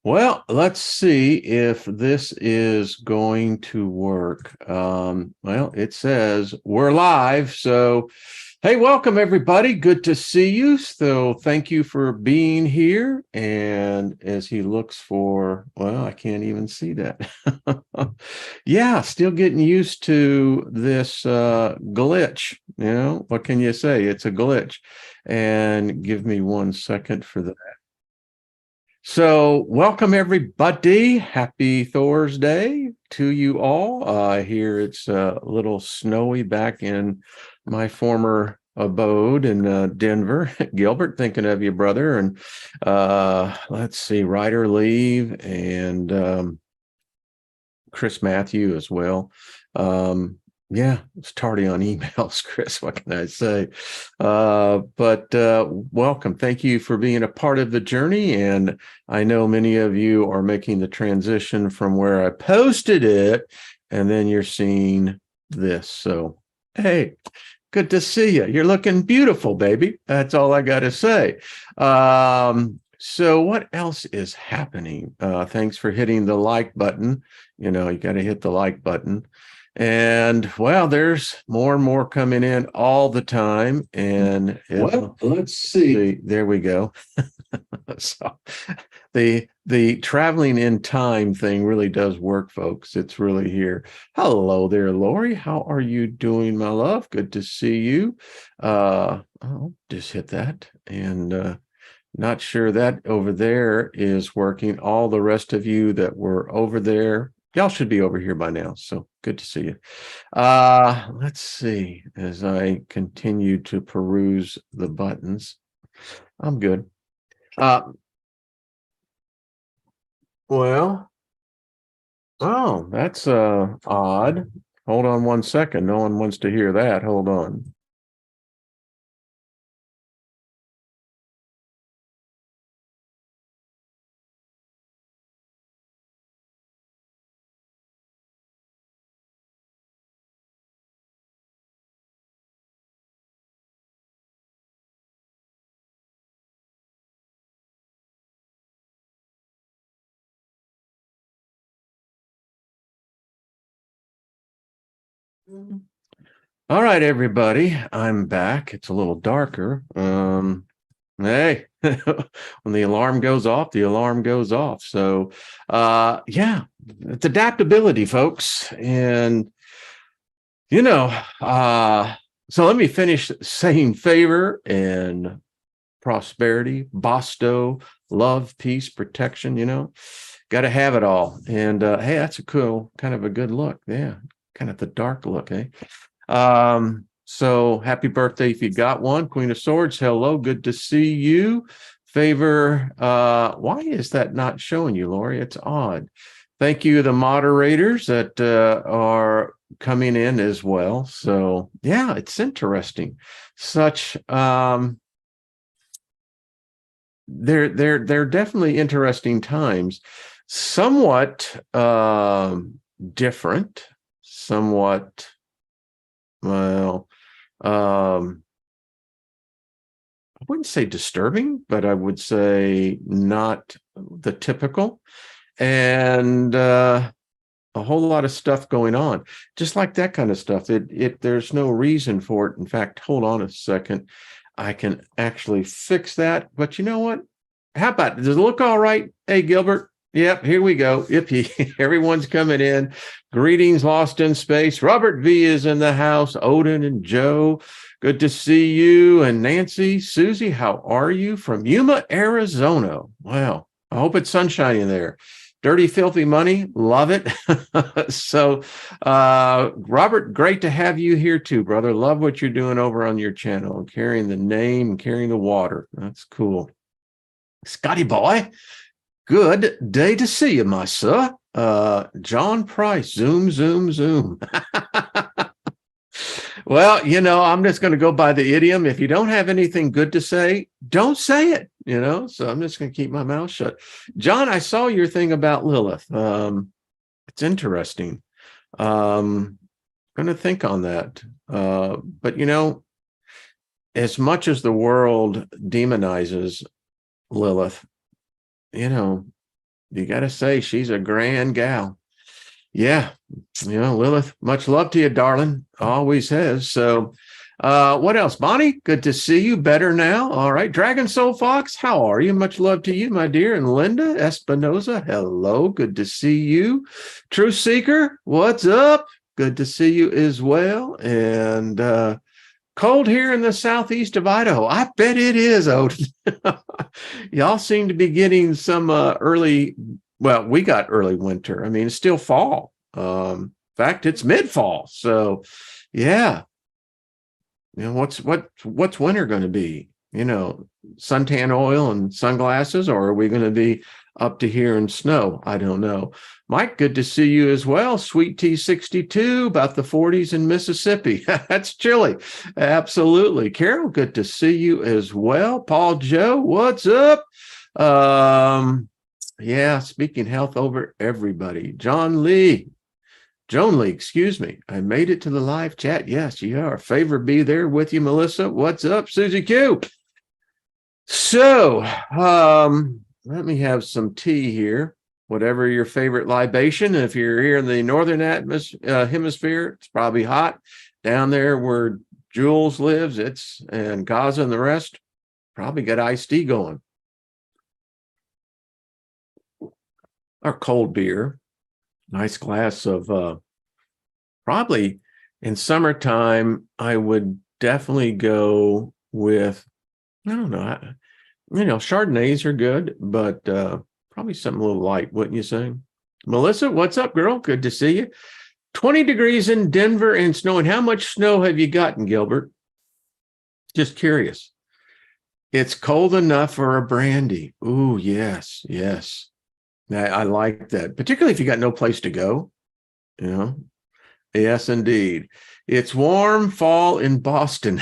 Well, let's see if this is going to work. Well, it says we're live. So, hey, welcome everybody. Good to see you. So, thank you for being here. And as he looks for, well, I can't even see that. Yeah, still getting used to this glitch. What can you say? It's a glitch. And give me 1 second for that. So, welcome everybody. Happy Thursday to you all. Here it's a little snowy back in my former abode in Denver. Gilbert, thinking of you, brother. And let's see, Ryder Leave and Chris Matthew as well. Yeah, it's tardy on emails, Chris. What can I say? But welcome. Thank you for being a part of the journey. And I know many of you are making the transition from where I posted it, and then you're seeing this. So, hey, good to see you. You're looking beautiful, baby. That's all I got to say. So what else is happening? Thanks for hitting the like button. You got to hit the like button. And well, there's more and more coming in all the time. And well, let's see. There we go. So the traveling in time thing really does work, folks. It's really here. Hello there, Lori. How are you doing, my love? Good to see you. I'll just hit that. And not sure that over there is working. All the rest of you that were over there, y'all should be over here by now. So good to see you. Let's see, as I continue to peruse the buttons. I'm good. Well, oh, that's odd. Hold on 1 second. No one wants to hear that. Hold on. All right, everybody, I'm back. It's a little darker. Hey, when the alarm goes off, the alarm goes off. So, yeah, it's adaptability, folks. And, you know, so let me finish saying favor and prosperity, Bosto, love, peace, protection, got to have it all. And, hey, that's a cool, kind of a good look. Yeah, kind of the dark look, eh? So happy birthday if you got one. Queen of Swords, hello, good to see you. Favor, why is that not showing you, Lori? It's odd. Thank you, the moderators that are coming in as well. So yeah, it's interesting. Such they're definitely interesting times. Somewhat different, somewhat well, I wouldn't say disturbing, but I would say not the typical. And a whole lot of stuff going on, just like that kind of stuff. There's no reason for it. In fact, hold on a second. I can actually fix that. But you know what? How about, does it look all right? Hey, Gilbert. Yep, here we go. Yippee. Everyone's coming in. Greetings, Lost in Space. Robert V is in the house. Odin and Joe, good to see you. And Nancy, Susie, how are you? From Yuma, Arizona. Wow. I hope it's sunshiny there. Dirty, filthy money. Love it. So, Robert, great to have you here too, brother. Love what you're doing over on your channel, carrying the name and carrying the water. That's cool. Scotty boy, good day to see you, my sir. John Price, zoom, zoom, zoom. Well, I'm just going to go by the idiom. If you don't have anything good to say, don't say it, so I'm just going to keep my mouth shut. John, I saw your thing about Lilith. It's interesting. Going to think on that. But, as much as the world demonizes Lilith, you got to say she's a grand gal. Yeah. Lilith, much love to you, darling. Always has. So, what else? Bonnie, good to see you. Better now. All right. Dragon Soul Fox, how are you? Much love to you, my dear. And Linda Espinoza, hello. Good to see you. Truth Seeker, what's up? Good to see you as well. And cold here in the southeast of Idaho. I bet it is, Odin. Y'all seem to be getting some early. Well, we got early winter. I mean, it's still fall. In fact, it's mid-fall. So, yeah. What's winter going to be? Suntan oil and sunglasses, or are we going to be up to here in snow? I don't know. Mike, good to see you as well. Sweet Tea 62, about the 40s in Mississippi. That's chilly. Absolutely. Carol, good to see you as well. Paul Joe, what's up? Yeah, speaking health over everybody. Joan Lee, excuse me. I made it to the live chat. Yes, you are. Favor be there with you, Melissa. What's up, Susie Q? So, let me have some tea here. Whatever your favorite libation. If you're here in the northern hemisphere, it's probably hot. Down there where Jules lives, and Gaza and the rest, probably got iced tea going. Or cold beer. Nice glass of probably in summertime, I would definitely go with, I don't know, Chardonnays are good, but probably something a little light, wouldn't you say? Melissa, what's up, girl? Good to see you. 20 degrees in Denver and snowing. How much snow have you gotten, Gilbert? Just curious. It's cold enough for a brandy. Ooh, yes. I like that, particularly if you got no place to go. Yes, indeed. It's warm fall in Boston.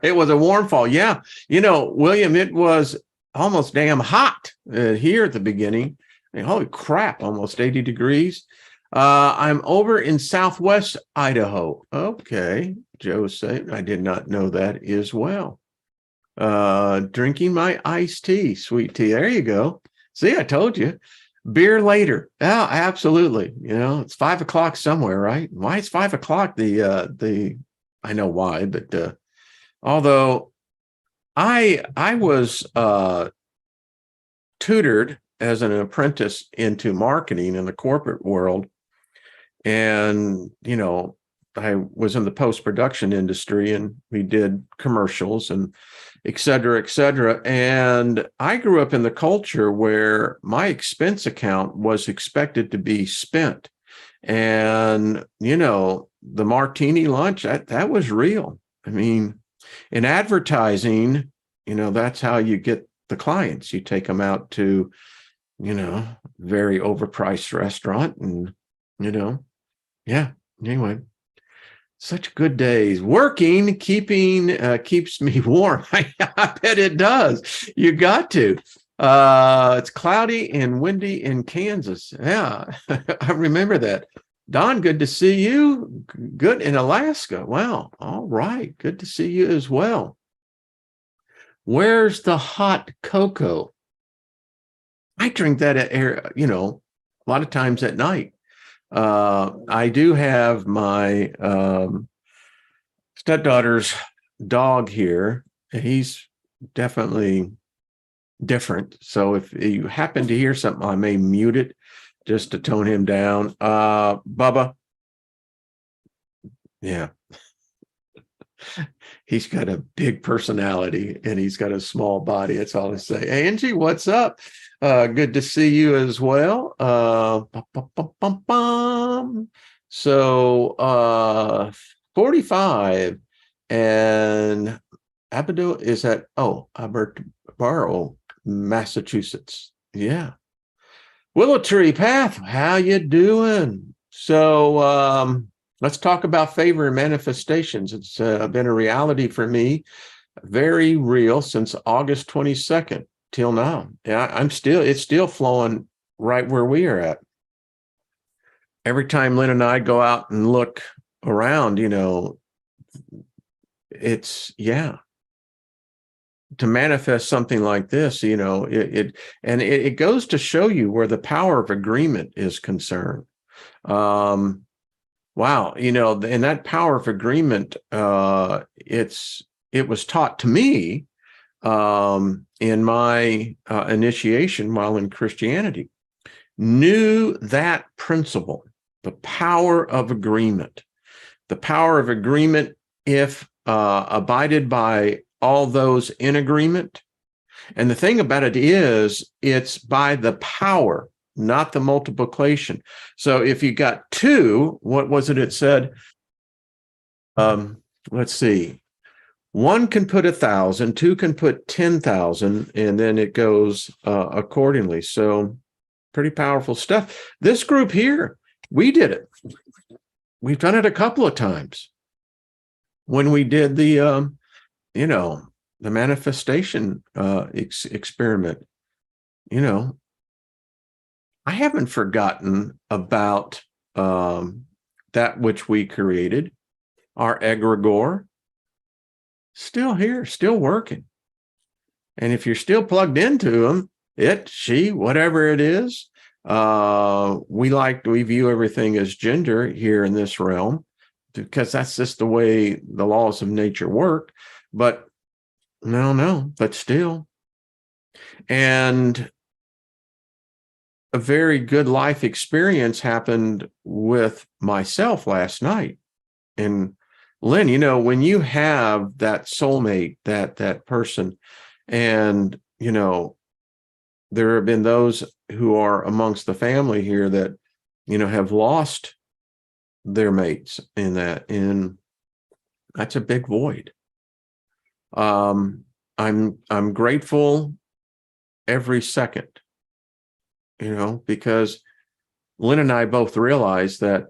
It was a warm fall. Yeah. William, it was almost damn hot here at the beginning. Holy crap, almost 80 degrees. I'm over in Southwest Idaho. Okay. Joe said, I did not know that as well. Drinking my iced tea, sweet tea. There you go. See, I told you. Beer later. Yeah, absolutely. It's 5 o'clock somewhere, right? Why is 5 o'clock I know why, but although I was tutored as an apprentice into marketing in the corporate world. And, I was in the post-production industry and we did commercials and et cetera, et cetera. And I grew up in the culture where my expense account was expected to be spent. And, the martini lunch, that was real. I mean, in advertising, that's how you get the clients. You take them out to, very overpriced restaurant and, yeah, anyway. Such good days. Working, keeps me warm. I bet it does. You got to. It's cloudy and windy in Kansas. Yeah, I remember that. Don, good to see you. Good in Alaska. Wow. All right. Good to see you as well. Where's the hot cocoa? I drink that a lot of times at night. I do have my stepdaughter's dog here. He's definitely different. So if you happen to hear something, I may mute it just to tone him down. Bubba. Yeah. He's got a big personality and he's got a small body. That's all I say. Hey, Angie, what's up? Good to see you as well. So 45 and Abido is at Albertboro, Massachusetts. Yeah. Willow Tree Path, how you doing? So let's talk about favor and manifestations. It's been a reality for me, very real since August 22nd till now. Yeah, it's still flowing right where we are at. Every time Lynn and I go out and look around, it's, yeah. to manifest something like this, it goes to show you where the power of agreement is concerned. Wow, and that power of agreement, it was taught to me in my initiation while in Christianity. Knew that principle, the power of agreement. The power of agreement, if abided by all those in agreement. And the thing about it is, it's by the power, not the multiplication. So if you got two, what was it said? Let's see. One can put 1,000, two can put 10,000, and then it goes accordingly. So pretty powerful stuff. This group here, we did it. We've done it a couple of times. When we did the manifestation experiment, I haven't forgotten about that which we created, our egregore, still here, still working. And if you're still plugged into them, whatever it is, we view everything as gender here in this realm, because that's just the way the laws of nature work. But but still. And a very good life experience happened with myself last night. And Lynn, when you have that soulmate, that person, and, there have been those who are amongst the family here that, have lost their mates in that, and that's a big void. I'm grateful every second, because Lynn and I both realize that,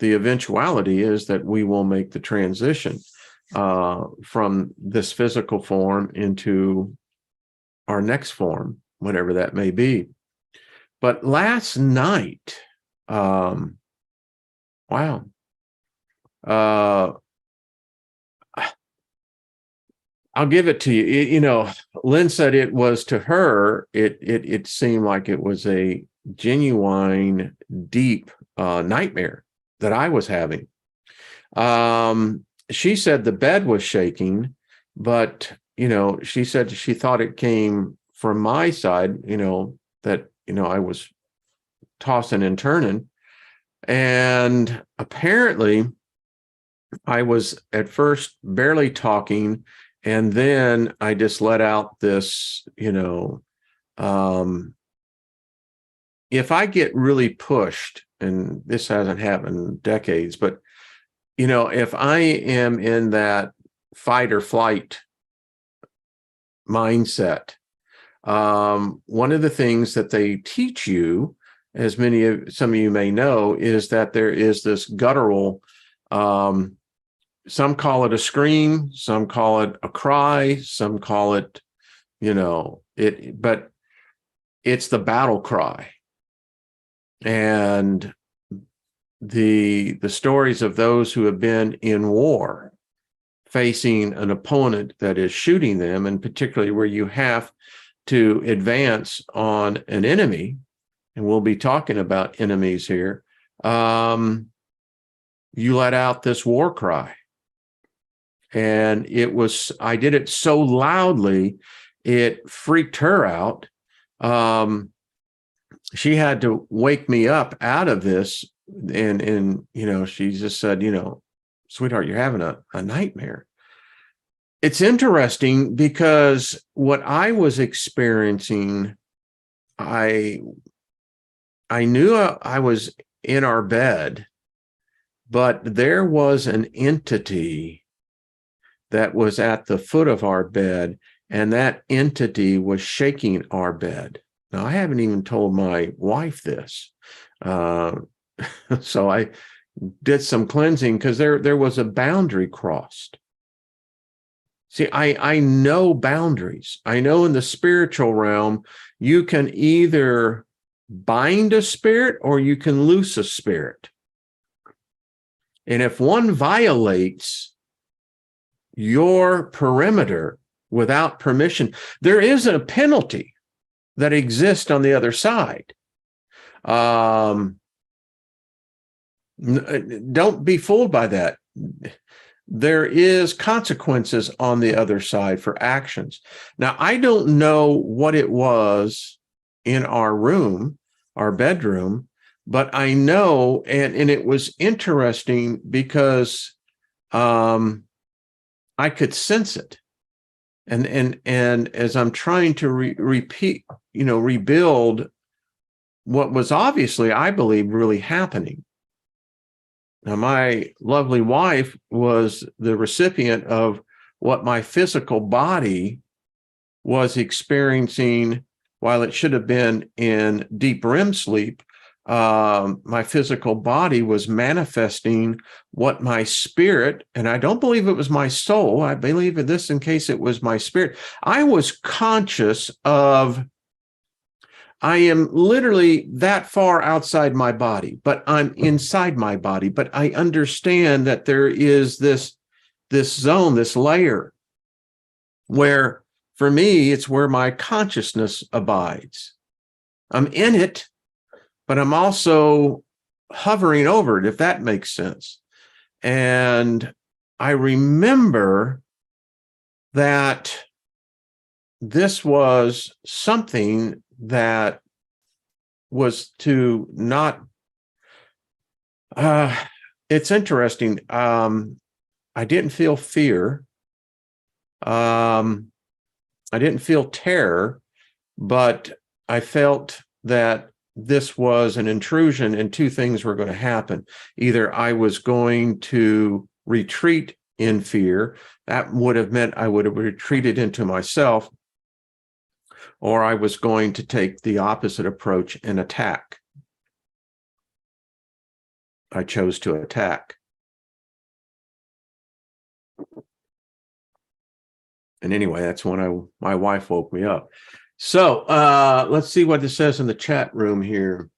the eventuality is that we will make the transition from this physical form into our next form, whatever that may be. But last night, wow. I'll give it to you. Lynn said it was, to her, it seemed like it was a genuine, deep nightmare that I was having. She said the bed was shaking, but, she said she thought it came from my side, that, I was tossing and turning. And apparently I was at first barely talking, and then I just let out this, if I get really pushed, and this hasn't happened in decades, but, if I am in that fight or flight mindset, one of the things that they teach you, as some of you may know, is that there is this guttural, some call it a scream, some call it a cry, some call it, but it's the battle cry. And the stories of those who have been in war, facing an opponent that is shooting them, and particularly where you have to advance on an enemy, and we'll be talking about enemies here, you let out this war cry. And I did it so loudly, it freaked her out. She had to wake me up out of this. And she just said, sweetheart, you're having a nightmare. It's interesting because what I was experiencing, I knew I was in our bed, but there was an entity that was at the foot of our bed, and that entity was shaking our bed. Now, I haven't even told my wife this. So I did some cleansing, because there was a boundary crossed. See, I know boundaries. I know in the spiritual realm, you can either bind a spirit or you can loose a spirit. And if one violates your perimeter, without permission. There is a penalty that exists on the other side. Don't be fooled by that. There is consequences on the other side for actions. Now, I don't know what it was in our room, our bedroom, but I know, and it was interesting because I could sense it. And as I'm trying to rebuild what was obviously, I believe, really happening. Now, my lovely wife was the recipient of what my physical body was experiencing while it should have been in deep REM sleep. My physical body was manifesting what my spirit, and I don't believe it was my soul. I believe in this in case it was my spirit. I was conscious of, I am literally that far outside my body, but I'm inside my body. But I understand that there is this zone, this layer, where for me, it's where my consciousness abides. I'm in it, but I'm also hovering over it, if that makes sense. And I remember that this was something that was to not, it's interesting. I didn't feel fear. I didn't feel terror, but I felt that this was an intrusion and two things were going to happen. Either I was going to retreat in fear, that would have meant I would have retreated into myself, or I was going to take the opposite approach and attack. I chose to attack. And anyway, that's when my wife woke me up. So let's see what this says in the chat room here.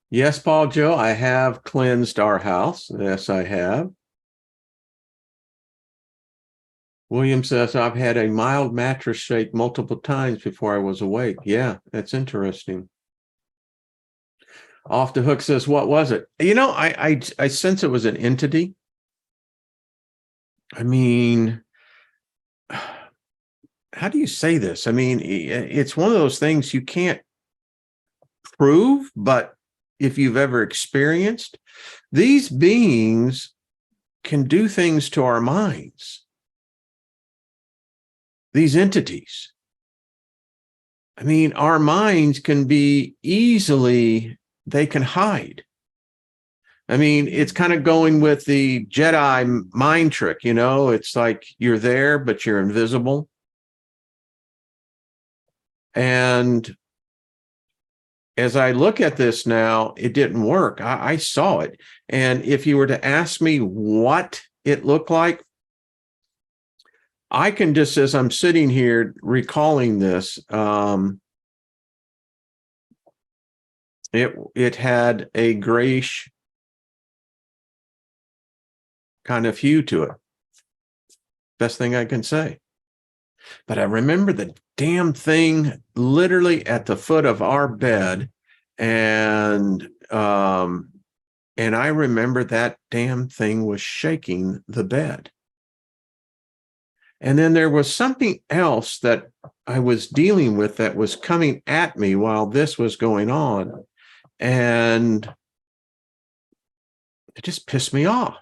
Yes, Paul Joe, I have cleansed our house. Yes, I have. William says, I've had a mild mattress shake multiple times before I was awake. Yeah, that's interesting. Off the Hook says, what was it? You know, I sense it was an entity. I mean, how do you say this? I mean, it's one of those things you can't prove, but if you've ever experienced, these beings can do things to our minds. These entities. I mean, our minds can be easily, they can hide. I mean, it's kind of going with the Jedi mind trick, you know, it's like you're there, but you're invisible. And as I look at this now, it didn't work. I saw it. And if you were to ask me what it looked like, I can just, as I'm sitting here recalling this, it had a grayish kind of hue to it. Best thing I can say. But I remember the damn thing literally at the foot of our bed, and I remember that damn thing was shaking the bed. And then there was something else that I was dealing with that was coming at me while this was going on. And it just pissed me off.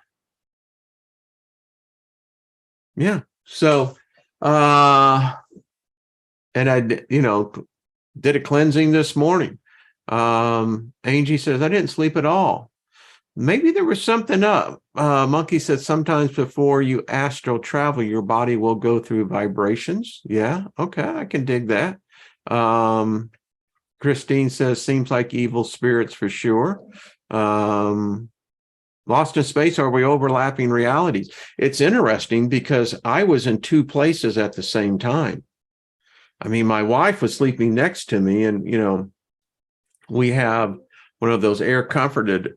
Yeah. So, and I, did a cleansing this morning. Angie says, I didn't sleep at all. Maybe there was something up. Monkey said, sometimes before you astral travel, your body will go through vibrations. Yeah. Okay. I can dig that. Christine says, seems like evil spirits for sure. Lost in space, are we overlapping realities? It's interesting because I was in two places at the same time. I mean, my wife was sleeping next to me, and, we have one of those air comforted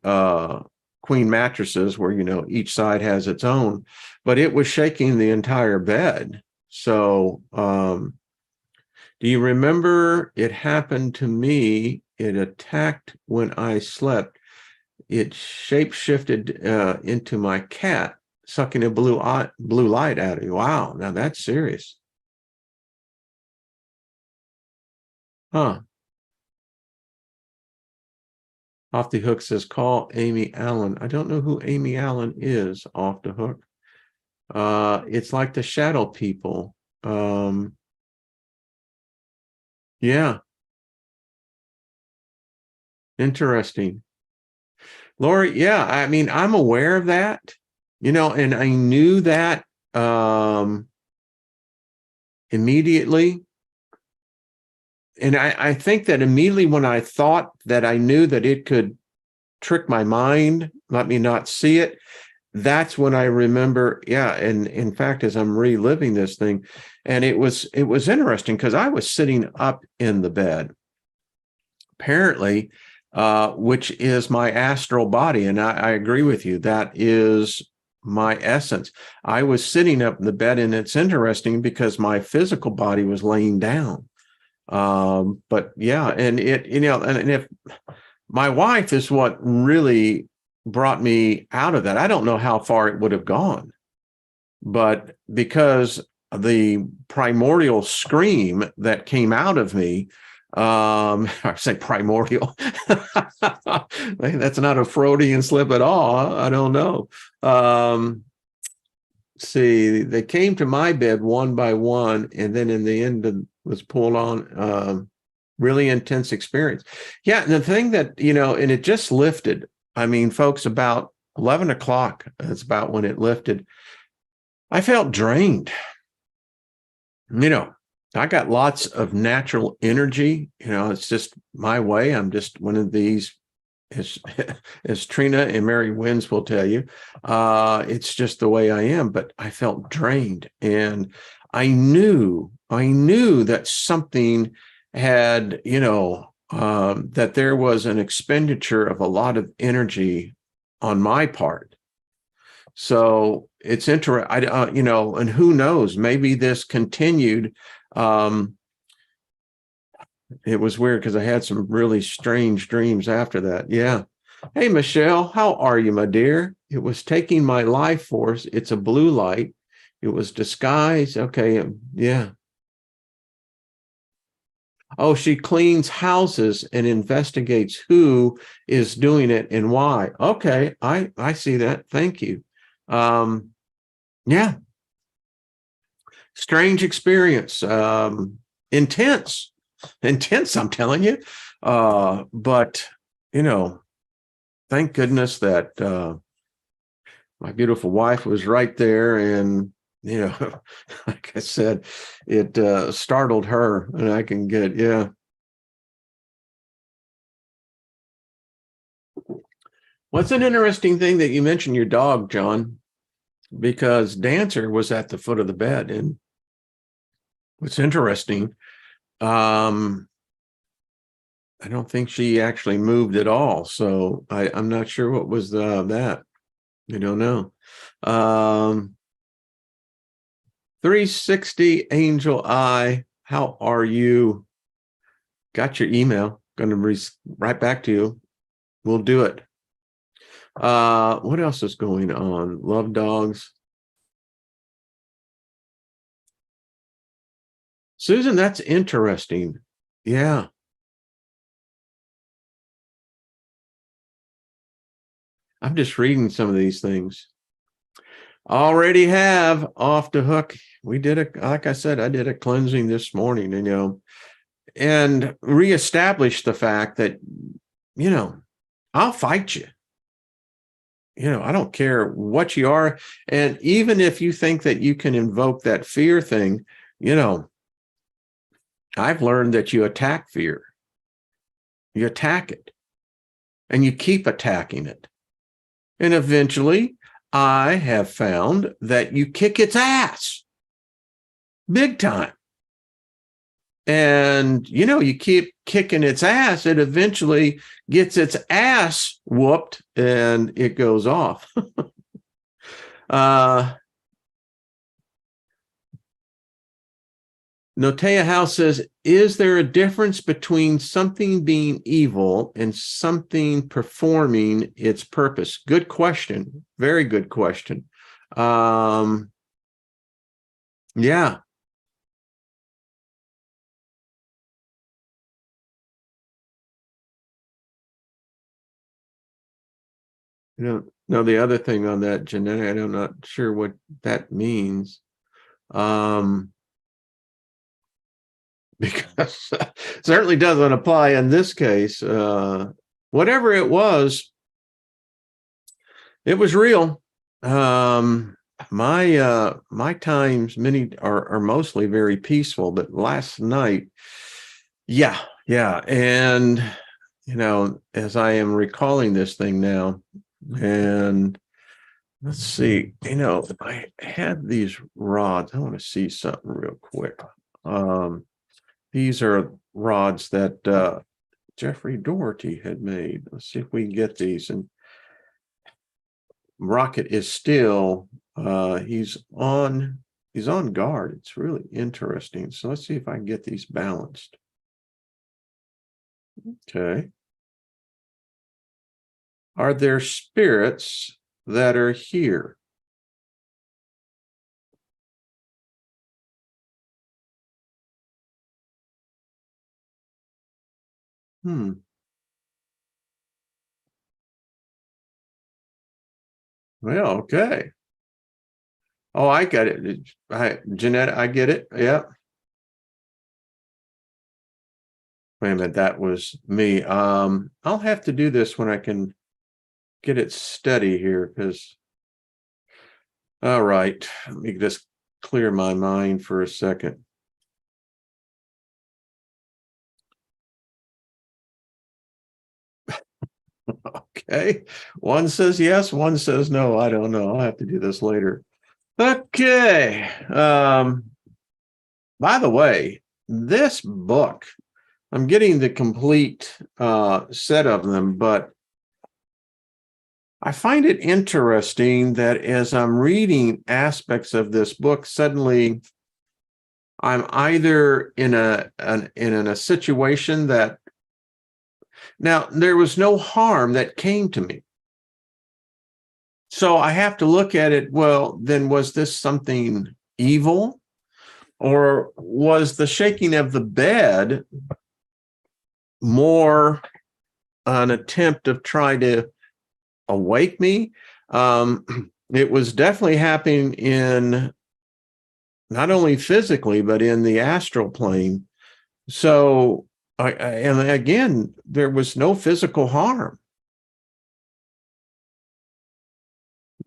queen mattresses where, each side has its own, but it was shaking the entire bed. So, do you remember it happened to me? It attacked when I slept. It shape-shifted into my cat, sucking a blue light out of you. Wow, now that's serious. Huh. Off the Hook says, call Amy Allen. I don't know who Amy Allen is, Off the Hook. It's like the shadow people. Yeah, interesting. Lori, yeah, I mean, I'm aware of that, and I knew that immediately. And I think that immediately when I thought that I knew that it could trick my mind, let me not see it, that's when I remember, yeah. And in fact, as I'm reliving this thing, and it was interesting because I was sitting up in the bed, apparently, which is my astral body. And I agree with you. That is my essence. I was sitting up in the bed, and it's interesting because my physical body was laying down. But yeah, and and if my wife is what really brought me out of that. I don't know how far it would have gone, but because the primordial scream that came out of me, I say primordial, that's not a Freudian slip at all. I don't know. See, they came to my bed one by one, and then in the end was pulled on. Really intense experience. Yeah, and the thing that, and it just lifted. I mean, folks, about 11 o'clock, that's about when it lifted. I felt drained. I got lots of natural energy. It's just my way. I'm just one of these, as Trina and Mary Winds will tell you, it's just the way I am. But I felt drained, and I knew that something had, that there was an expenditure of a lot of energy on my part. So it's interesting, and who knows, maybe this continued. It was weird because I had some really strange dreams after that. Yeah. Hey, Michelle, how are you, my dear? It was taking my life force. It's a blue light. It was disguised. Okay. Yeah. Oh, she cleans houses and investigates who is doing it and why. Okay, I see that. Thank you. Yeah. Strange experience. Intense. Intense, I'm telling you. But thank goodness that my beautiful wife was right there, and like I said, it startled her, and I can get, yeah. What's an interesting thing that you mentioned your dog, John, because Dancer was at the foot of the bed. And what's interesting, I don't think she actually moved at all. So I'm not sure what was that. I don't know. 360 Angel Eye, how are you? Got your email. Going to right back to you. We'll do it. What else is going on? Love dogs. Susan, that's interesting. Yeah. I'm just reading some of these things. Already have Off the Hook. We did like I said, I did a cleansing this morning, and reestablished the fact that, I'll fight you. I don't care what you are. And even if you think that you can invoke that fear thing, I've learned that you attack fear. You attack it, and you keep attacking it. And eventually, I have found that you kick its ass big time. And, you keep kicking its ass, it eventually gets its ass whooped and it goes off. Notea House says, is there a difference between something being evil and something performing its purpose? Good question. Very good question. Yeah. No, the other thing on that, Jeanette, I'm not sure what that means. Because certainly doesn't apply in this case. Whatever it was real. My times, many are mostly very peaceful, but last night, yeah. And as I am recalling this thing now, and let's see, I had these rods. I want to see something real quick. These are rods that Jeffrey Doherty had made. Let's see if we can get these. And Rocket is still, he's on guard. It's really interesting. So let's see if I can get these balanced. Okay. Are there spirits that are here? Well, okay. Oh, I got it. Jeanette, I get it. Yeah. Wait a minute, that was me. I'll have to do this when I can get it steady here, because all right, let me just clear my mind for a second. Okay, one says yes, one says no. I don't know. I'll have to do this later. Okay. By the way, this book, I'm getting the complete set of them, but I find it interesting that as I'm reading aspects of this book, suddenly I'm either in a situation that, now there was no harm that came to me. So I have to look at it, well, then was this something evil? Or was the shaking of the bed more an attempt of trying to awake me? It was definitely happening in not only physically, but in the astral plane. So, and again, there was no physical harm.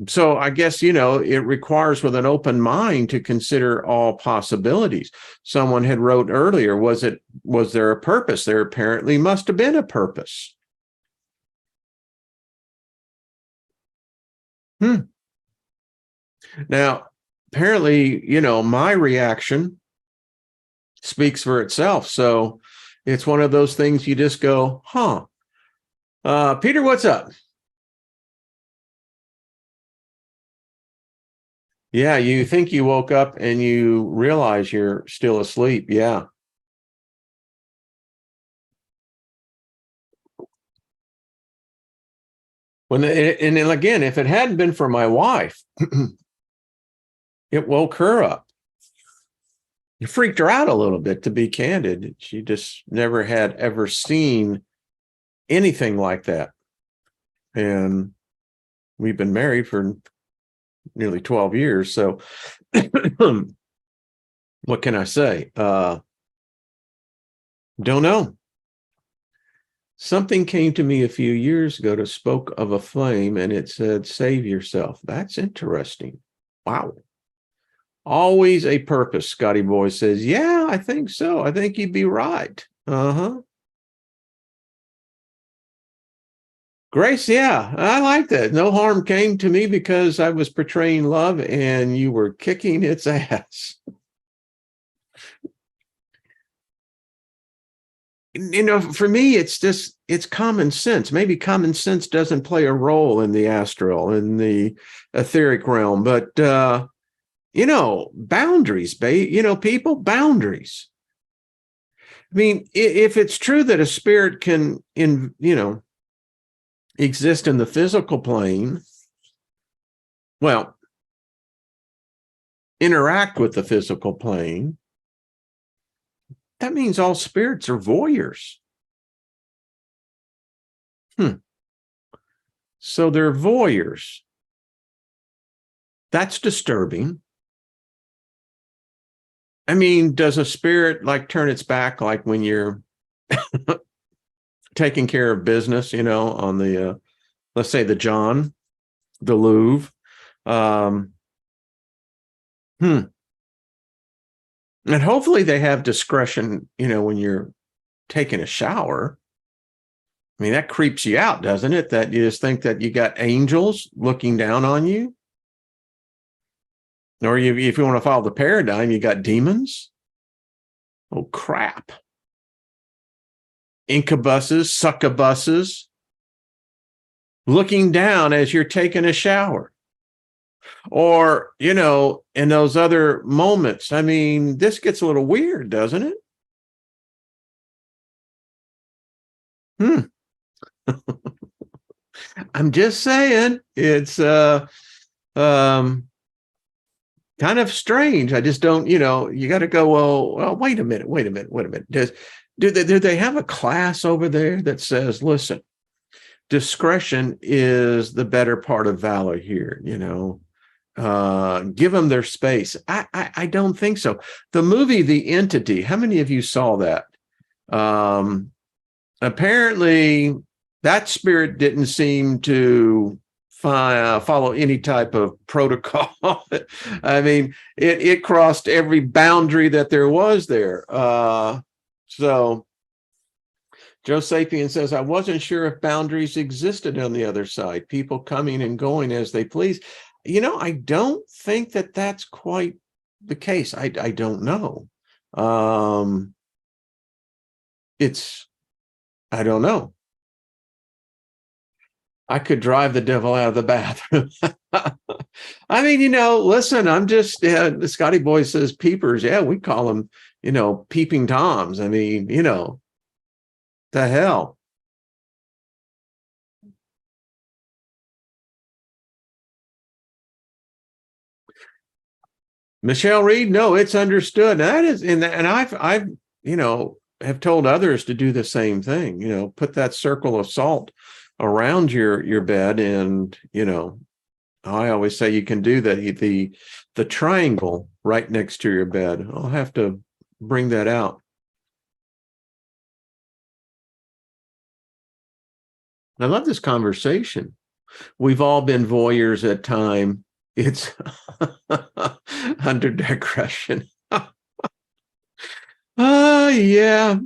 So I guess, it requires with an open mind to consider all possibilities. Someone had wrote earlier, was there a purpose? There apparently must have been a purpose. Now, apparently, my reaction speaks for itself. So it's one of those things you just go, huh? Peter, what's up? Yeah, you think you woke up and you realize you're still asleep. Yeah. And then again, if it hadn't been for my wife, it woke her up. It freaked her out a little bit, to be candid. She just never had ever seen anything like that. And we've been married for nearly 12 years. So what can I say? Don't know. Something came to me a few years ago that spoke of a flame, and it said, save yourself. That's interesting. Wow. Always a purpose, Scotty Boy says. Yeah, I think so. I think you'd be right. Grace, yeah, I like that. No harm came to me because I was portraying love and you were kicking its ass. for me, it's common sense. Maybe common sense doesn't play a role in the astral, in the etheric realm, but boundaries, people, boundaries. I mean, if it's true that a spirit can, exist in the physical plane, well, interact with the physical plane, that means all spirits are voyeurs. So they're voyeurs. That's disturbing. I mean, does a spirit like turn its back, like when you're taking care of business, on the, let's say the Louvre. And hopefully they have discretion, when you're taking a shower. I mean, that creeps you out, doesn't it? That you just think that you got angels looking down on you. Or if you want to follow the paradigm, you got demons. Oh, crap. Incubuses, succubuses, looking down as you're taking a shower. Or, in those other moments. I mean, this gets a little weird, doesn't it? I'm just saying, it's kind of strange. I just don't, you got to go, well, wait a minute. Do they have a class over there that says, listen, discretion is the better part of valor here, give them their space. I don't think so. The movie, The Entity, how many of you saw that? Apparently that spirit didn't seem to follow any type of protocol. I mean, it crossed every boundary that there was there. So Joe Sapien says, I wasn't sure if boundaries existed on the other side, people coming and going as they please. I don't think that that's quite the case. I don't know. I don't know. I could drive the devil out of the bathroom. I mean, listen, I'm just, Scotty Boy says peepers. Yeah, we call them, peeping Toms. I mean, the hell. Michelle Reed, no, it's understood. That is, and I've, have told others to do the same thing, put that circle of salt around your bed. And, I always say you can do the triangle right next to your bed. I'll have to bring that out. I love this conversation. We've all been voyeurs at time. It's under digression. Yeah.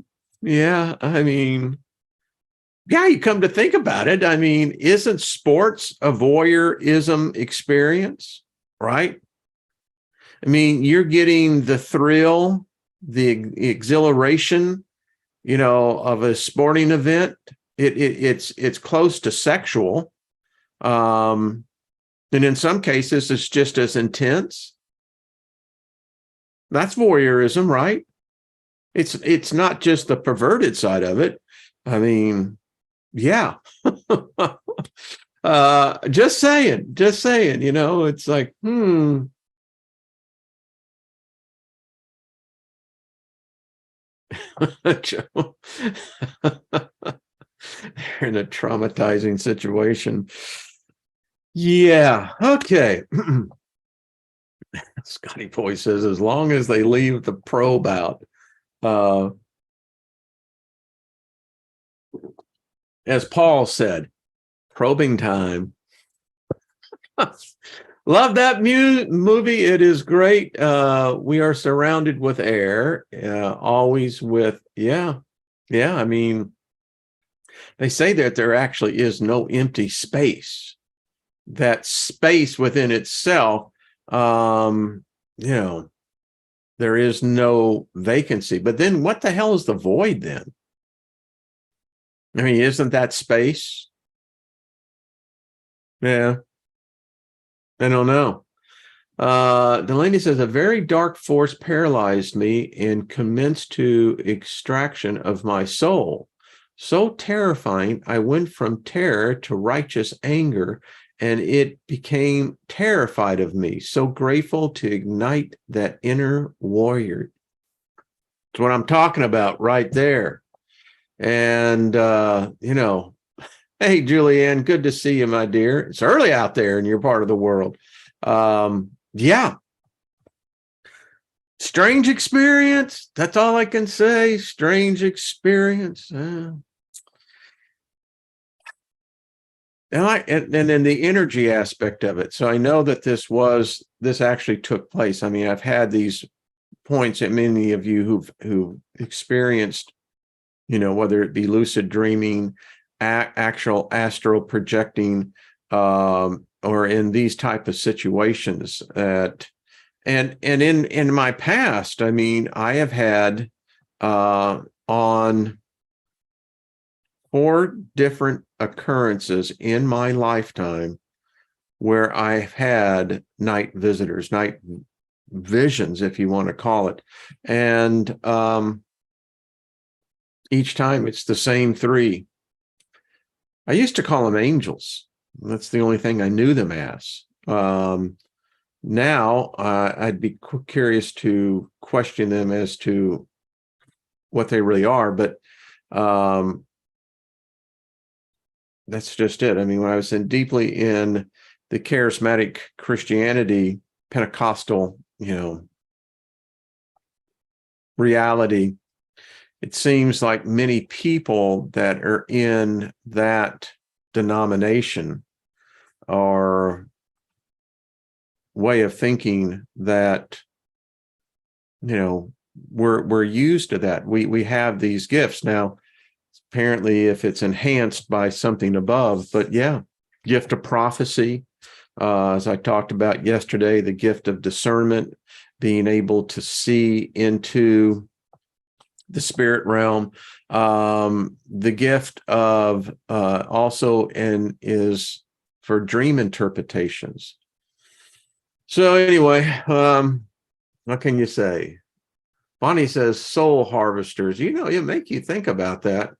I mean, yeah, you come to think about it. I mean, isn't sports a voyeurism experience, right? I mean, you're getting the thrill, the exhilaration, of a sporting event. It's close to sexual. And in some cases, it's just as intense. That's voyeurism, right? It's not just the perverted side of it. I mean, yeah. Just saying, it's like, Joe. They're in a traumatizing situation. Yeah. Okay. Scotty Boy says, as long as they leave the probe out. As Paul said, probing time. Love that movie. It is great. We are surrounded with air, always with, yeah. I mean, they say that there actually is no empty space. That space within itself, there is no vacancy. But then what the hell is the void then? I mean, isn't that space? Yeah, I don't know. Delaney says, a very dark force paralyzed me and commenced to extraction of my soul. So terrifying, I went from terror to righteous anger, and it became terrified of me. So grateful to ignite that inner warrior. That's what I'm talking about right there. And, hey, Julianne, good to see you, my dear. It's early out there in your part of the world. Yeah. Strange experience. That's all I can say. Strange experience. And then the energy aspect of it. So I know that this actually took place. I mean, I've had these points at many of you who've experienced, whether it be lucid dreaming, actual astral projecting, or in these type of situations that. And in my past, I mean, I have had on 4 different occurrences in my lifetime where I've had night visitors, night visions, if you want to call it. And each time it's the same 3. I used to call them angels. That's the only thing I knew them as. Now, I'd be curious to question them as to what they really are, but that's just it. I mean, when I was deeply in the charismatic Christianity, Pentecostal, reality, it seems like many people that are in that denomination are way of thinking that we're used to that. We have these gifts now. Apparently, if it's enhanced by something above, but yeah, gift of prophecy, as I talked about yesterday, the gift of discernment, being able to see into the spirit realm, the gift of also is for dream interpretations. So anyway, what can you say? Bonnie says soul harvesters. It make you think about that.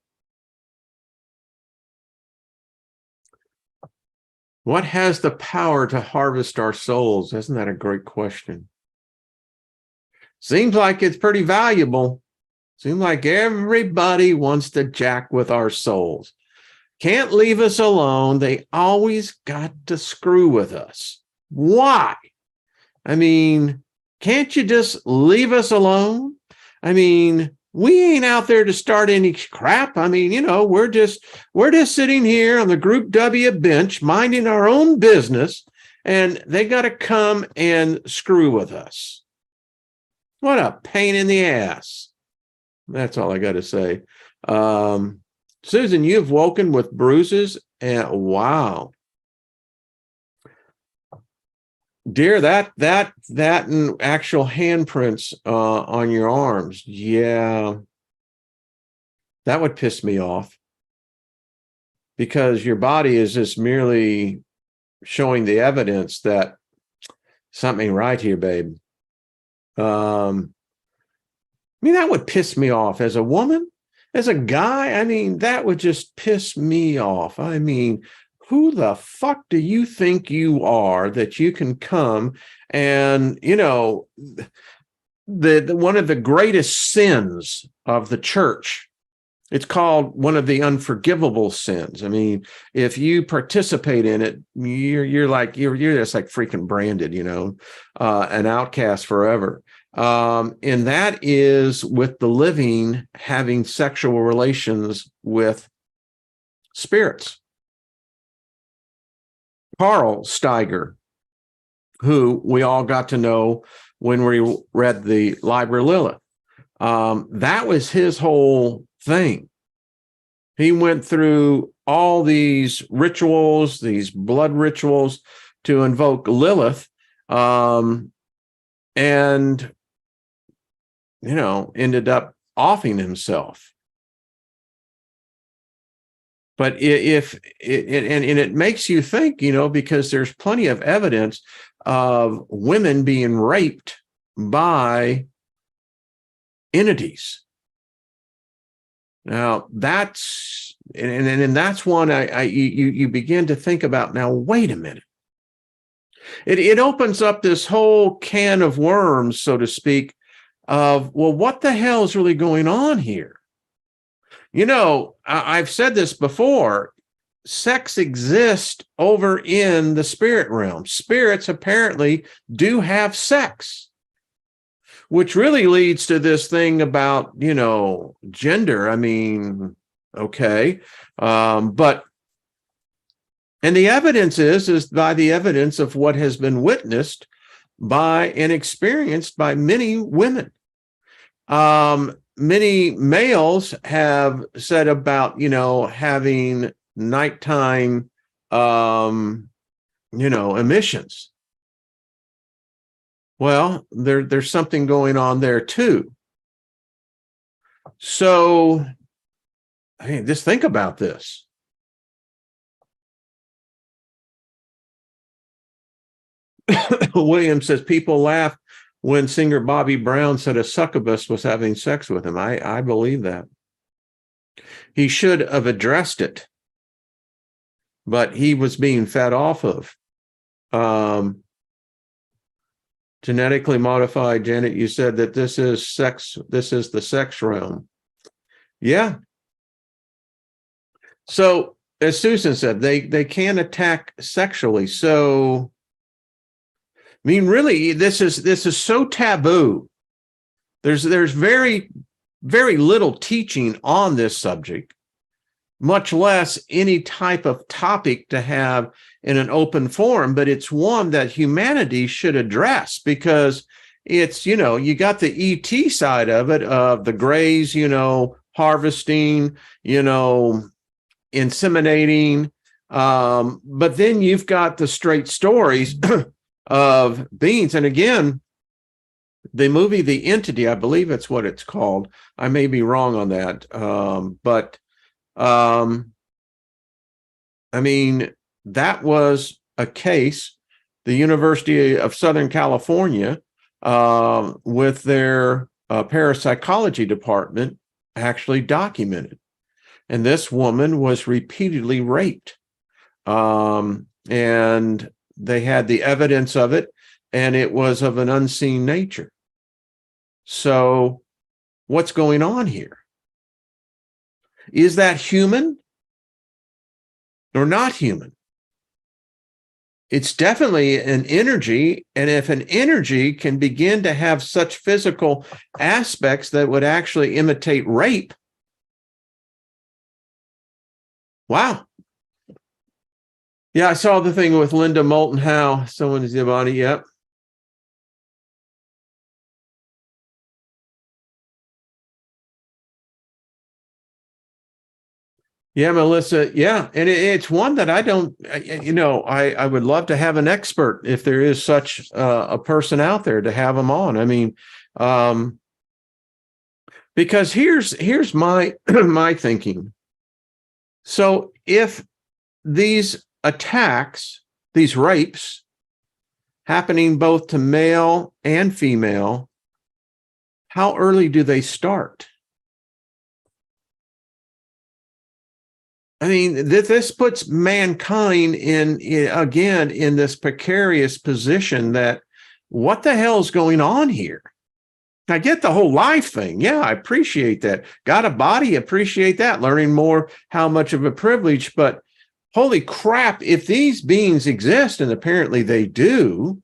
What has the power to harvest our souls? Isn't that a great question? Seems like it's pretty valuable. Seems like everybody wants to jack with our souls. Can't leave us alone. They always got to screw with us. Why? I mean, can't you just leave us alone? I mean, we ain't out there to start any crap. I mean, we're just sitting here on the Group W bench, minding our own business, and they got to come and screw with us. What a pain in the ass. That's all I got to say. Susan, you've woken with bruises, and wow. Dear, that and actual handprints on your arms. Yeah, that would piss me off, because your body is just merely showing the evidence that something ain't right here, babe. I mean, that would piss me off as a woman, as a guy. I mean, that would just piss me off. I mean, who the fuck do you think you are that you can come and, the one of the greatest sins of the church, it's called one of the unforgivable sins. I mean, if you participate in it, you're just like freaking branded, an outcast forever. And that is with the living having sexual relations with spirits. Carl Steiger, who we all got to know when we read the Liber Lilith, that was his whole thing. He went through all these rituals, these blood rituals to invoke Lilith, and ended up offing himself. But if and it makes you think, because there's plenty of evidence of women being raped by entities. Now that's that's one you begin to think about. Now, wait a minute. It opens up this whole can of worms, so to speak, of, well, what the hell is really going on here? I've said this before. Sex exists over in the spirit realm. Spirits apparently do have sex, which really leads to this thing about, gender. I mean, okay. But the evidence is by the evidence of what has been witnessed by and experienced by many women. Many males have said about, having nighttime, emissions. Well, there's something going on there too. So, just think about this. William says people laugh when singer Bobby Brown said a succubus was having sex with him. I believe that. He should have addressed it, but he was being fed off of. Genetically modified, Janet, you said that this is sex, this is the sex realm. Yeah. So, as Susan said, they can attack sexually. So, I mean, really, this is so taboo. There's very, very little teaching on this subject, much less any type of topic to have in an open forum, but it's one that humanity should address, because it's, you got the ET side of it, of the Greys, harvesting, inseminating, but then you've got the straight stories of beings. And again, the movie The Entity, I believe that's what it's called. I may be wrong on that. But I mean, that was a case the University of Southern California, with their parapsychology department, actually documented. And this woman was repeatedly raped. And they had the evidence of it, and it was of an unseen nature. So what's going on here? Is that human or not human? It's definitely an energy. And if an energy can begin to have such physical aspects that would actually imitate rape, wow. Yeah, I saw the thing with Linda Moulton Howe. Someone is Giovanni. Yep. Yeah, Melissa. Yeah. And it's one that I don't, I would love to have an expert, if there is such a person out there, to have them on. I mean, because here's my my thinking. So if these attacks, these rapes, happening both to male and female, how early do they start? I mean, this puts mankind in this precarious position that, what the hell is going on here? I get the whole life thing. Yeah, I appreciate that. Got a body, appreciate that. Learning more, how much of a privilege. But holy crap, if these beings exist, and apparently they do,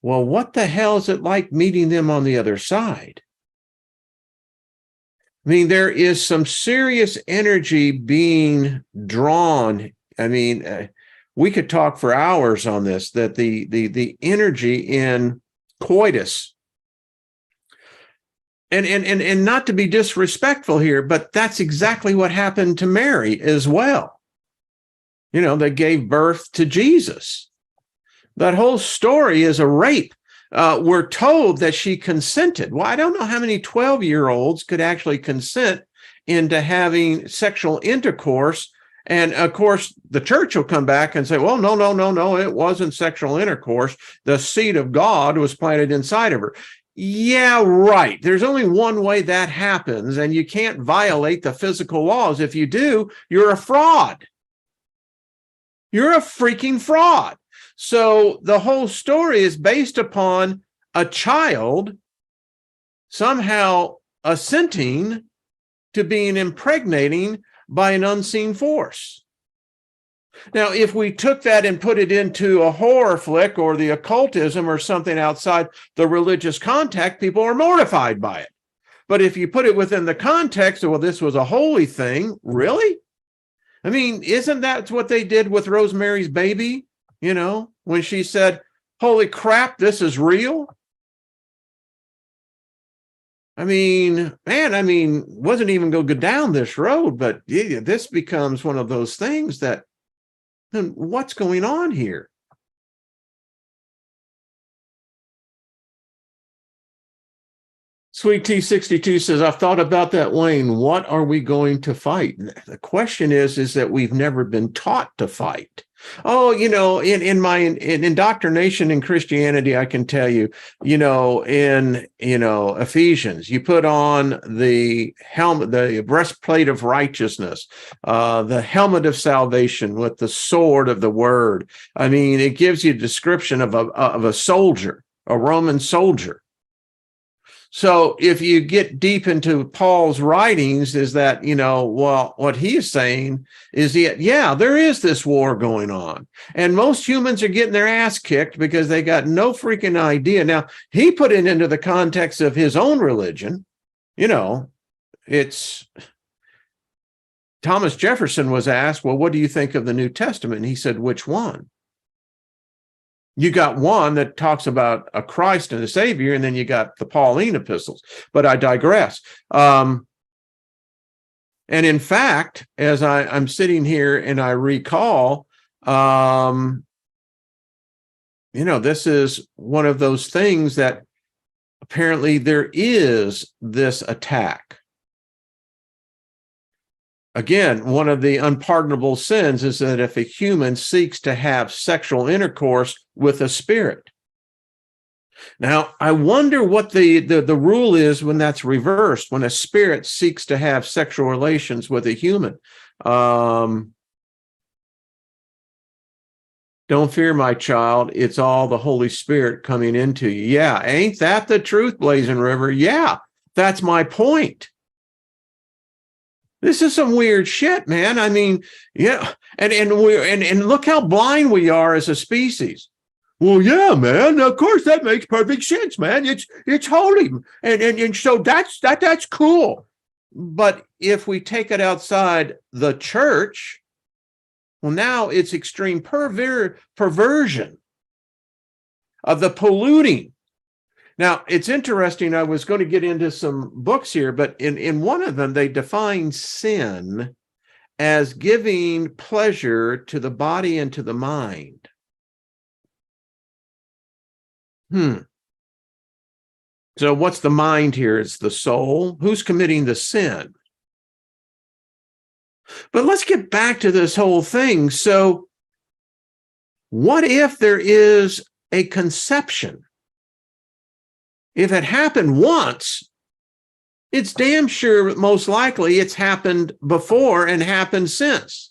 well, what the hell is it like meeting them on the other side? I mean, there is some serious energy being drawn. I mean, we could talk for hours on this, that the energy in coitus, and not to be disrespectful here, but that's exactly what happened to Mary as well. They gave birth to Jesus. That whole story is a rape. We're told that she consented. Well, I don't know how many 12-year-olds could actually consent into having sexual intercourse. And of course, the church will come back and say, well, no, no, no, no, it wasn't sexual intercourse. The seed of God was planted inside of her. Yeah, right. There's only one way that happens, and you can't violate the physical laws. If you do, you're a fraud. You're a freaking fraud. So the whole story is based upon a child somehow assenting to being impregnating by an unseen force. Now, if we took that and put it into a horror flick or the occultism or something outside the religious context, people are mortified by it. But if you put it within the context of, well, this was a holy thing, really? I mean, isn't that what they did with Rosemary's Baby? You know, when she said, holy crap, this is real. I mean, man, wasn't even going to go down this road, but yeah, this becomes one of those things that, what's going on here? Sweet T62 says, I've thought about that, Wayne. What are we going to fight? The question is that we've never been taught to fight. Oh, you know, in my indoctrination in Christianity, I can tell you, in Ephesians, you put on the helmet, the breastplate of righteousness, the helmet of salvation with the sword of the word. I mean, it gives you a description of a soldier, a Roman soldier. So if you get deep into Paul's writings, is that, well, what he is saying is that, yeah, there is this war going on. And most humans are getting their ass kicked because they got no freaking idea. Now, he put it into the context of his own religion. It's Thomas Jefferson was asked, well, what do you think of the New Testament? And he said, which one? You got one that talks about a Christ and a Savior, and then you got the Pauline epistles. But I digress. And in fact, as I'm sitting here and I recall, this is one of those things that apparently there is this attack. Again, one of the unpardonable sins is that if a human seeks to have sexual intercourse with a spirit. Now, I wonder what the rule is when that's reversed, when a spirit seeks to have sexual relations with a human. Don't fear, my child. It's all the Holy Spirit coming into you. Yeah, ain't that the truth, Blazing River? Yeah, that's my point. This is some weird shit, man. I mean, yeah, and look how blind we are as a species. Well, yeah, man. Of course, that makes perfect sense, man. It's holy, and so that's cool. But if we take it outside the church, well, now it's extreme perversion of the polluting. Now, it's interesting. I was going to get into some books here, but in one of them, they define sin as giving pleasure to the body and to the mind. So what's the mind here? It's the soul. Who's committing the sin? But let's get back to this whole thing. So what if there is a conception? If it happened once, it's damn sure most likely it's happened before and happened since.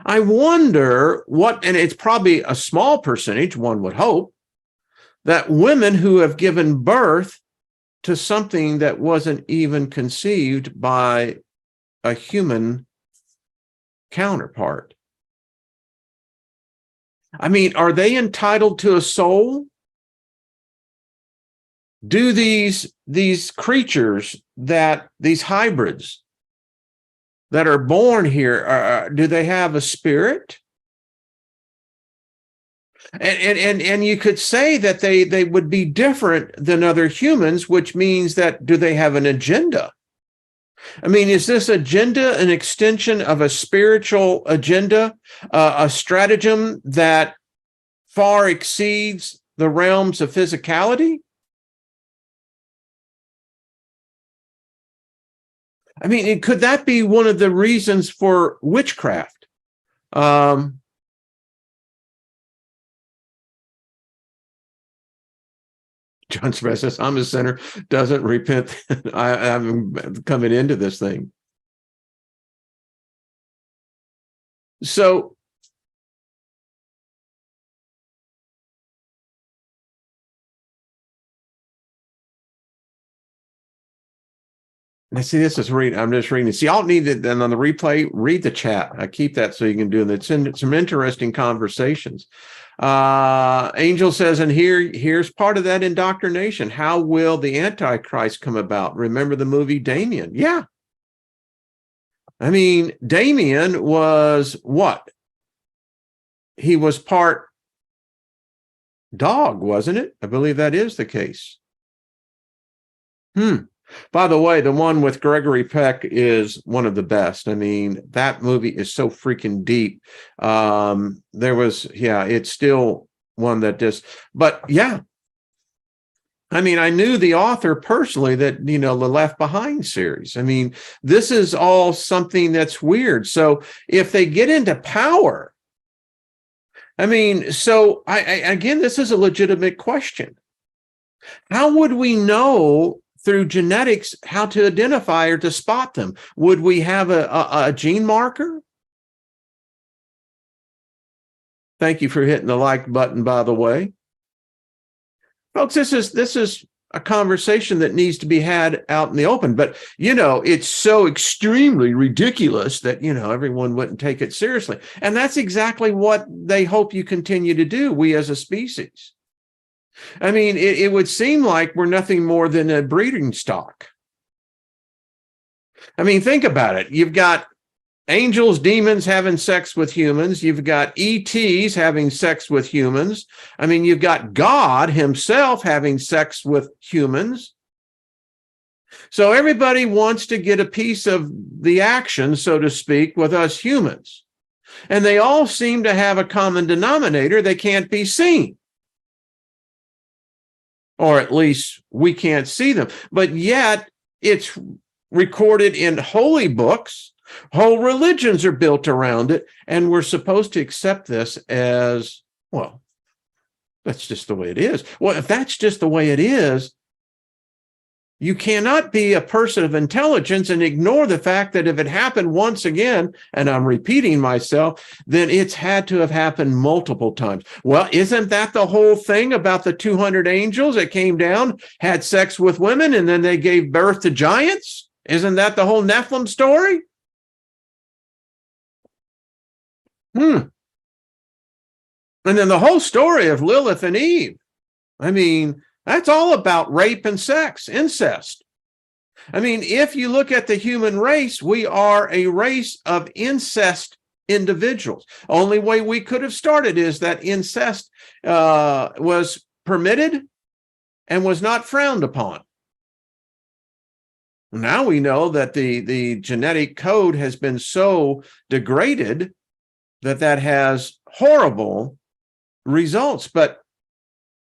I wonder what, and it's probably a small percentage, one would hope, that women who have given birth to something that wasn't even conceived by a human counterpart. I mean, are they entitled to a soul? Do these creatures, these hybrids that are born here, do they have a spirit? And you could say that they would be different than other humans, which means that, do they have an agenda? I mean, is this agenda an extension of a spiritual agenda, a stratagem that far exceeds the realms of physicality? I mean, could that be one of the reasons for witchcraft? John Smith says, I'm a sinner, doesn't repent. I'm coming into this thing. So, I see this is reading. I'm just reading. See, I'll need it then on the replay. Read the chat. I keep that so you can do it. It's in some interesting conversations. Angel says, and here's part of that indoctrination. How will the Antichrist come about? Remember the movie Damien? Yeah. I mean, Damien was what? He was part dog, wasn't it? I believe that is the case. By the way, the one with Gregory Peck is one of the best. I mean, that movie is so freaking deep. It's still one that just, but yeah. I mean, I knew the author personally that, the Left Behind series. I mean, this is all something that's weird. So if they get into power, I mean, so again, this is a legitimate question. How would we know through genetics how to identify or to spot them? Would we have a gene marker? Thank you for hitting the like button, by the way. Folks, this is a conversation that needs to be had out in the open, but it's so extremely ridiculous that everyone wouldn't take it seriously. And that's exactly what they hope you continue to do, we as a species. I mean, it would seem like we're nothing more than a breeding stock. I mean, think about it. You've got angels, demons having sex with humans. You've got ETs having sex with humans. I mean, you've got God himself having sex with humans. So everybody wants to get a piece of the action, so to speak, with us humans. And they all seem to have a common denominator. They can't be seen. Or at least we can't see them. But yet it's recorded in holy books. Whole religions are built around it. And we're supposed to accept this as, well, that's just the way it is. Well, if that's just the way it is, you cannot be a person of intelligence and ignore the fact that if it happened once again, and I'm repeating myself, then it's had to have happened multiple times. Well, isn't that the whole thing about the 200 angels that came down, had sex with women, and then they gave birth to giants? Isn't that the whole Nephilim story? And then the whole story of Lilith and Eve. I mean, that's all about rape and sex, incest. I mean, if you look at the human race, we are a race of incest individuals. Only way we could have started is that incest was permitted and was not frowned upon. Now we know that the genetic code has been so degraded that has horrible results, but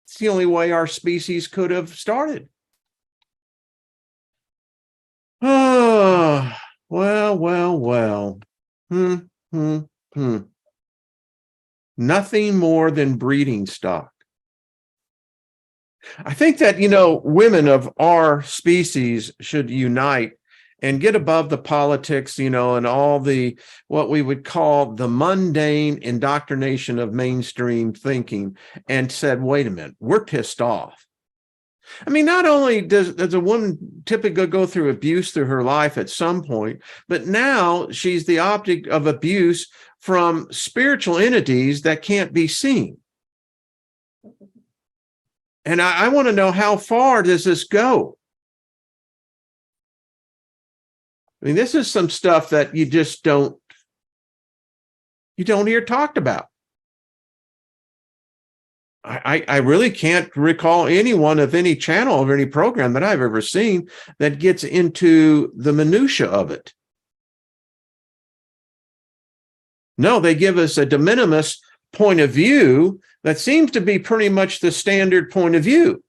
it's the only way our species could have started. Oh, well. Nothing more than breeding stock. I think that, women of our species should unite and get above the politics, and all the, what we would call the mundane indoctrination of mainstream thinking, and said, wait a minute, we're pissed off. I mean, not only does a woman typically go through abuse through her life at some point, but now she's the object of abuse from spiritual entities that can't be seen. And I want to know, how far does this go? I mean, this is some stuff that you just don't hear talked about. I really can't recall anyone of any channel or any program that I've ever seen that gets into the minutia of it. No, they give us a de minimis point of view that seems to be pretty much the standard point of view.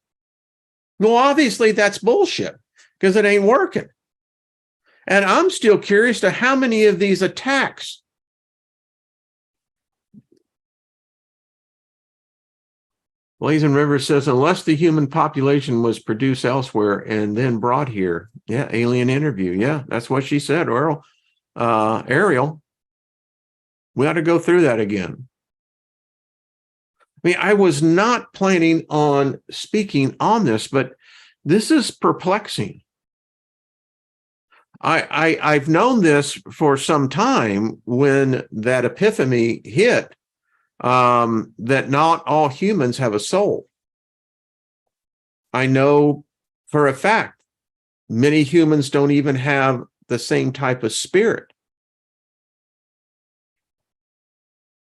Well, obviously that's bullshit, because it ain't working. And I'm still curious to how many of these attacks. Blazing River says, unless the human population was produced elsewhere and then brought here. Yeah, alien interview. Yeah, that's what she said, Earl. Ariel, we ought to go through that again. I mean, I was not planning on speaking on this, but this is perplexing. I've known this for some time when that epiphany hit, that not all humans have a soul. I know for a fact many humans don't even have the same type of spirit.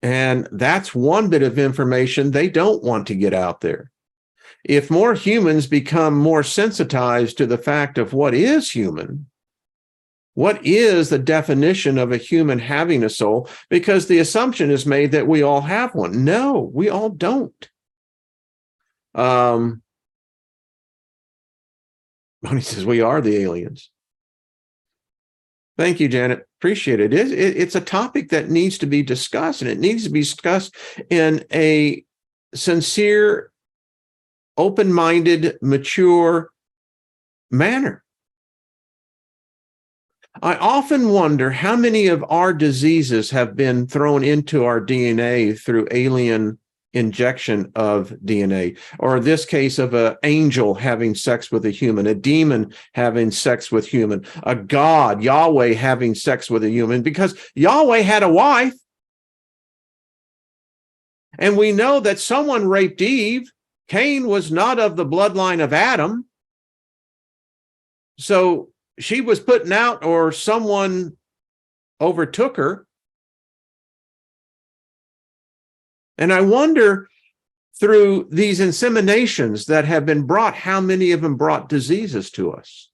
And that's one bit of information they don't want to get out there. If more humans become more sensitized to the fact of what is human, what is the definition of a human having a soul? Because the assumption is made that we all have one. No, we all don't. Bonnie says, we are the aliens. Thank you, Janet. Appreciate it. It's a topic that needs to be discussed, and it needs to be discussed in a sincere, open-minded, mature manner. I often wonder how many of our diseases have been thrown into our DNA through alien injection of DNA, or in this case of an angel having sex with a human, a demon having sex with human, a God, Yahweh, having sex with a human, because Yahweh had a wife. And we know that someone raped Eve. Cain was not of the bloodline of Adam. So she was putting out, or someone overtook her. And I wonder, through these inseminations that have been brought, how many of them brought diseases to us?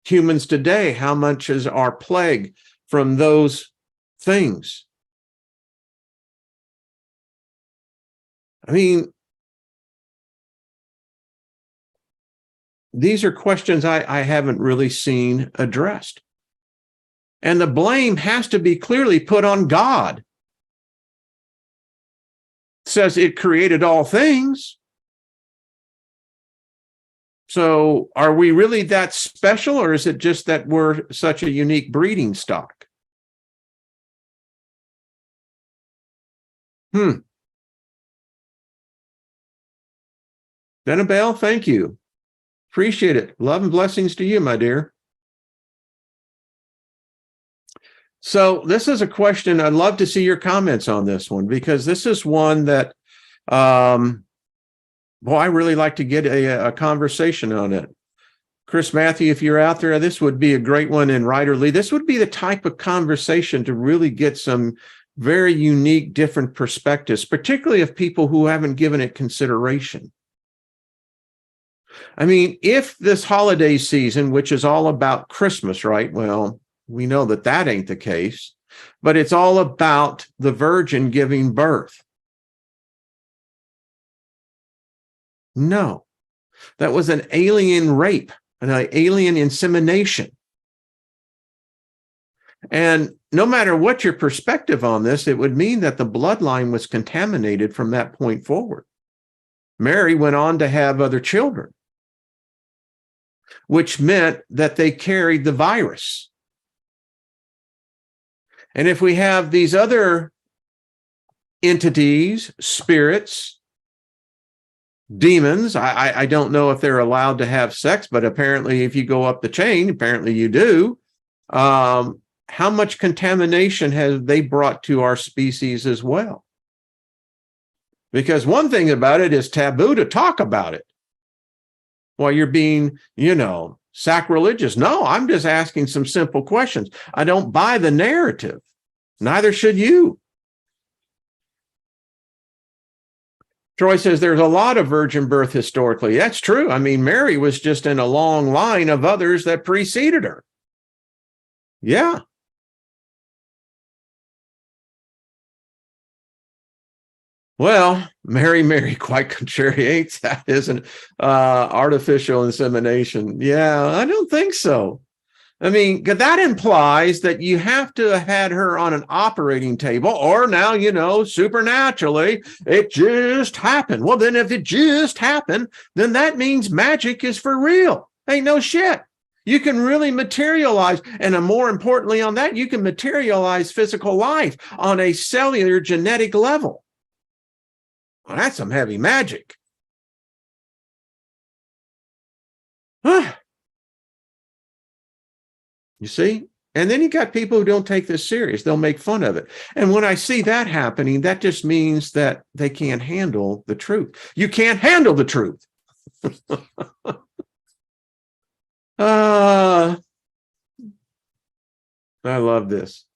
Humans today, how much is our plague from those things? I mean, these are questions I haven't really seen addressed. And the blame has to be clearly put on God. It says it created all things. So are we really that special, or is it just that we're such a unique breeding stock? Annabelle, thank you. Appreciate it. Love and blessings to you, my dear. So this is a question. I'd love to see your comments on this one, because this is one that, I really like to get a conversation on it. Chris Matthew, if you're out there, this would be a great one. And Ryder Lee, this would be the type of conversation to really get some very unique, different perspectives, particularly of people who haven't given it consideration. I mean, if this holiday season, which is all about Christmas, right? Well, we know that that ain't the case, but it's all about the virgin giving birth. No, that was an alien rape, an alien insemination. And no matter what your perspective on this, it would mean that the bloodline was contaminated from that point forward. Mary went on to have other children, which meant that they carried the virus. And if we have these other entities, spirits, demons, I don't know if they're allowed to have sex, but apparently if you go up the chain, apparently you do. How much contamination have they brought to our species as well? Because one thing about it is taboo to talk about it. Well, you're being, sacrilegious. No, I'm just asking some simple questions. I don't buy the narrative. Neither should you. Troy says there's a lot of virgin birth historically. That's true. I mean, Mary was just in a long line of others that preceded her. Yeah. Well, Mary, quite contrariates that, isn't artificial insemination? Yeah, I don't think so. I mean, that implies that you have to have had her on an operating table, or now, supernaturally, it just happened. Well, then if it just happened, then that means magic is for real. Ain't no shit. You can really materialize, and more importantly on that, you can materialize physical life on a cellular genetic level. Well, that's some heavy magic. You see? And then you got people who don't take this serious. They'll make fun of it. And when I see that happening, that just means that they can't handle the truth. You can't handle the truth. I love this.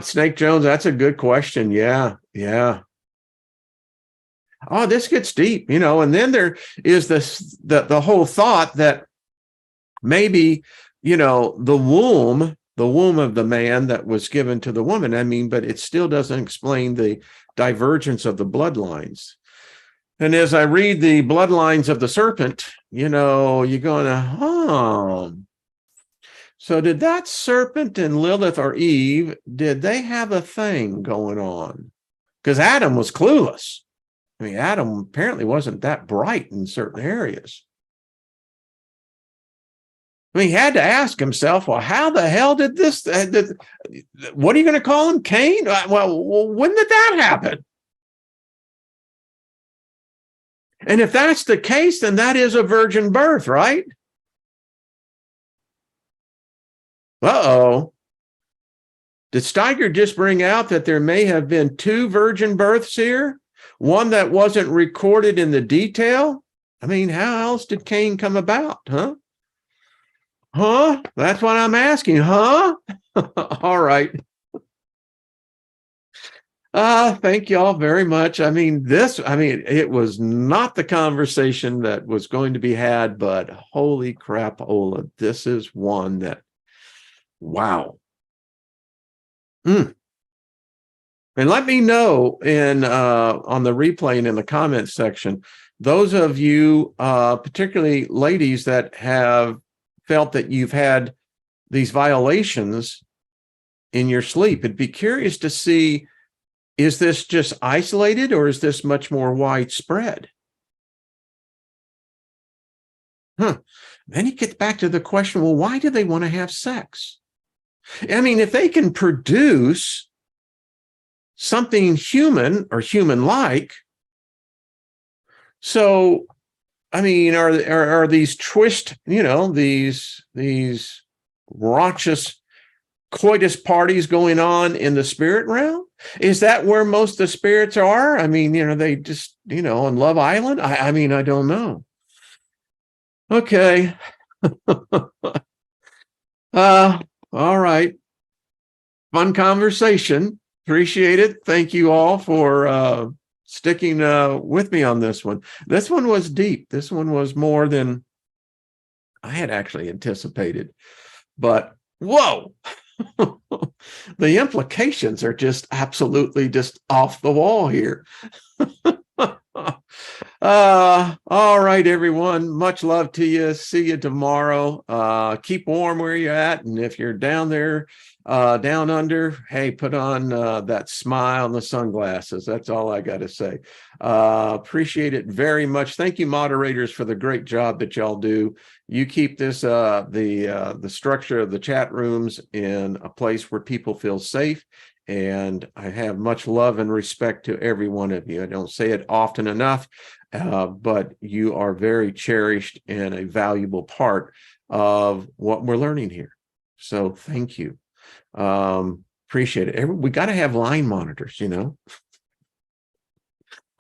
Snake Jones, that's a good question. Yeah. Oh, this gets deep, and then there is the whole thought that maybe, the womb of the man that was given to the woman. I mean, but it still doesn't explain the divergence of the bloodlines. And as I read the bloodlines of the serpent, you're going, so did that serpent and Lilith or Eve, did they have a thing going on? Because Adam was clueless. I mean, Adam apparently wasn't that bright in certain areas. I mean, he had to ask himself, well, how the hell did this, what are you going to call him, Cain? Well, when did that happen? And if that's the case, then that is a virgin birth, right? Uh-oh. Did Steiger just bring out that there may have been two virgin births here? One that wasn't recorded in the detail? I mean, how else did Cain come about, huh? That's what I'm asking, huh? All right. Thank you all very much. I mean, it was not the conversation that was going to be had, but holy crap, Ola, this is one that, wow. And let me know on the replay and in the comments section, those of you, particularly ladies, that have felt that you've had these violations in your sleep. I'd be curious to see, is this just isolated or is this much more widespread? Then you get back to the question, well, why do they want to have sex? I mean, if they can produce something human or human-like, so I mean, are these these raucous coitus parties going on in the spirit realm? Is that where most of the spirits are? I mean, they just, on Love Island? I mean, I don't know. Okay. All right. Fun conversation. Appreciate it. Thank you all for sticking with me on this one. This one was deep. This one was more than I had actually anticipated. But whoa, the implications are just absolutely just off the wall here. All right, everyone. Much love to you. See you tomorrow. Keep warm where you're at. And if you're down there, down under, hey, put on that smile and the sunglasses. That's all I got to say. Appreciate it very much. Thank you, moderators, for the great job that y'all do. You keep this, the structure of the chat rooms in a place where people feel safe. And I have much love and respect to every one of you. I don't say it often enough, but you are very cherished and a valuable part of what we're learning here. So thank you. Appreciate it. We got to have line monitors, Of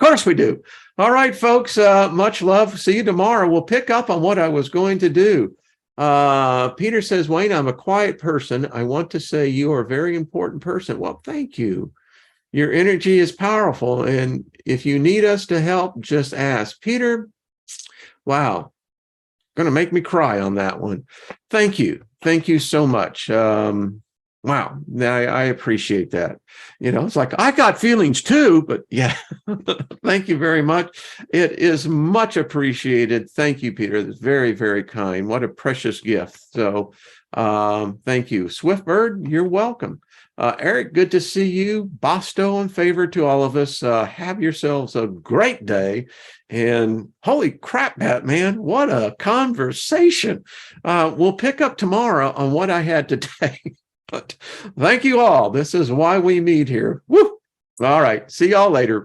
course we do. All right, folks, much love. See you tomorrow. We'll pick up on what I was going to do. Peter says, Wayne, I'm a quiet person. I want to say you are a very important person. Well, thank you. Your energy is powerful. And if you need us to help, just ask. Peter, wow, going to make me cry on that one. Thank you. Thank you so much. Wow. I appreciate that. It's like, I got feelings too, but yeah, thank you very much. It is much appreciated. Thank you, Peter. That's very, very kind. What a precious gift. So thank you. Swiftbird, you're welcome. Eric, good to see you. Bosto in favor to all of us. Have yourselves a great day. And holy crap, Batman, what a conversation. We'll pick up tomorrow on what I had today. But thank you all. This is why we meet here. Woo! All right. See y'all later.